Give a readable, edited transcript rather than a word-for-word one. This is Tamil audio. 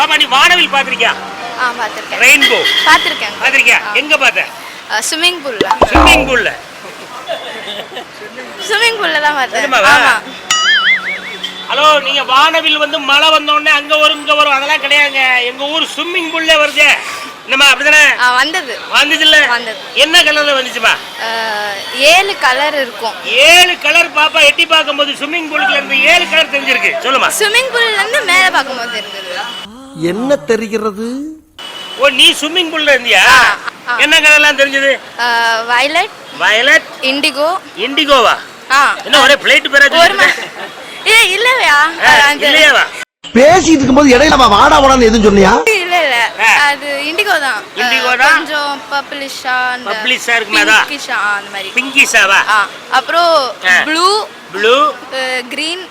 பாப்பா நீ வானவில் பாத்திருக்கியா? பாத்திருக்கேன். ரெயின்போ பாத்திருக்கேன். பாத்திருக்கியா? எங்க பாத்த? ஸ்விமிங் பூல்ல. ஸ்விமிங் பூல்ல. ஸ்விமிங் பூல்ல தான் பார்த்தேன். நிஜமாவா? ஆமா. ஹலோ, நீங்க வானவில் வந்து மழை வந்த உடனே அங்க வரும் இங்க வரும் அதெல்லாம் கிடையாதுங்க. எங்க ஊர் ஸ்விமிங் பூல்ல வருது. என்னம்மா அப்படிதானே? வந்தது. வந்துச்சுல்ல? வந்தது. என்ன கலர்ல வந்துச்சுமா? 7 கலர் இருக்கும். 7 கலர் பாப்பா எட்டி பார்க்கும்போது ஸ்விமிங் பூலுக்குள்ள இருந்து 7 கலர் தெரிஞ்சிருக்கு. சொல்லுமா. ஸ்விமிங் பூல்ல இருந்து மேல பார்க்கும்போது இருந்தது. என்ன தெரிகிறது? ஓ, நீ ஸ்விமிங் பூல்ல இருந்தியா? என்ன கலர்லாம் தெரிஞ்சது? Violet, violet, indigo. இண்டிகோவா? என்ன ஒரே பிளேட் பேரா சொல்றீங்க? இல்லையா? இல்லையாவா? பேசிட்டு இருக்கும்போது இடையில வாடா வாடான்னு எதுவும் சொன்னியா? இல்ல அது இண்டிகோ தான். இண்டிகோ தான். கொஞ்சம் பர்பிளிஷா இருக்குமே அதான். பிங்கிஷா அந்த மாதிரி. பிங்கிஷாவா? அப்புறம் ப்ளூ, ப்ளூ, கிரீன்,